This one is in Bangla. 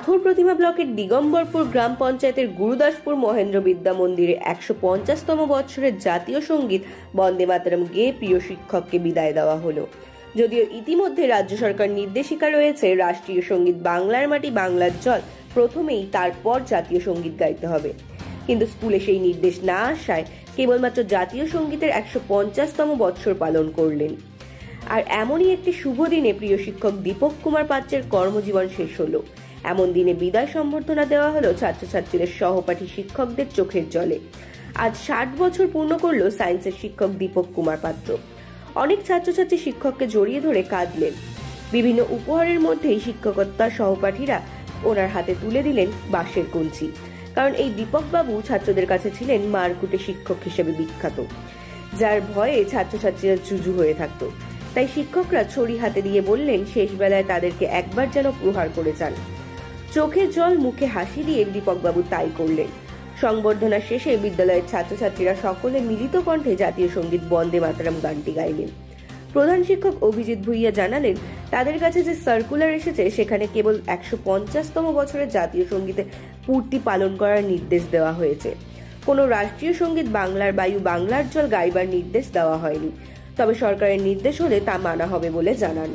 আখর প্রতিমা ব্লকের দিগম্বরপুর গ্রাম পঞ্চায়েতের গুরুদাসপুর মহেন্দ্র বিদ্যা মন্দিরে ১৫০তম বৎসরের জাতীয় সঙ্গীত বন্দে মাতরম গেয়ে প্রিয় শিক্ষককে বিদায় দেওয়া হলো। যদিও ইতিমধ্যে রাজ্য সরকার নির্দেশিকা রয়েছে রাষ্ট্রীয় সঙ্গীত বাংলার মাটি বাংলার জল প্রথমেই, তারপর জাতীয় সঙ্গীত গাইতে হবে, কিন্তু স্কুলে সেই নির্দেশ না আসায় কেবলমাত্র জাতীয় সঙ্গীতের ১৫০তম বৎসর পালন করলেন। আর এমনই একটি শুভ দিনে প্রিয় শিক্ষক দীপক কুমার পাত্রের কর্মজীবন শেষ হলো। এমন দিনে বিদায় সম্বর্ধনা দেওয়া হলো ছাত্রছাত্রীদের সহপাঠী শিক্ষকদের চোখের জলে। আজ ৬০ বছর পূর্ণ করলো সায়েন্সের শিক্ষক দীপক কুমার পাত্র। অনেক ছাত্রছাত্রী শিক্ষককে জড়িয়ে ধরে কাঁদলেন। বিভিন্ন উপহারের মধ্যেই শিক্ষকতার সহপাঠীরা ওনার হাতে তুলে দিলেন বাঁশের কঞ্চি, কারণ এই দীপক বাবু ছাত্রদের কাছে ছিলেন মারকুটে শিক্ষক হিসেবে বিখ্যাত, যার ভয়ে ছাত্রছাত্রীরা জুজু হয়ে থাকতো। তাই শিক্ষকরা ছড়ি হাতে দিয়ে বললেন শেষ বেলায় তাদেরকে একবার যেন প্রহার করে যান। চোখে জল মুখে হাসি দিয়ে দীপকবাবু তাই করলেন। সংবর্ধনা শেষে বিদ্যালয়ের ছাত্রছাত্রীরা সকলে মিলিত কণ্ঠে জাতীয় সঙ্গীত বন্দে মাতরম গানটি গাইলেন। প্রধান শিক্ষক অভিজিৎ ভুইয়া জানালেন, তাদের কাছে যে সার্কুলার এসেছে সেখানে কেবল ১৫০তম বছরের জাতীয় সঙ্গীতে পূর্তি পালন করার নির্দেশ দেওয়া হয়েছে। কোনো রাষ্ট্রীয় সঙ্গীত বাংলার বায়ু বাংলার জল গাইবার নির্দেশ দেওয়া হয়নি। তবে সরকারের নির্দেশ হলে তা মানা হবে বলে জানান।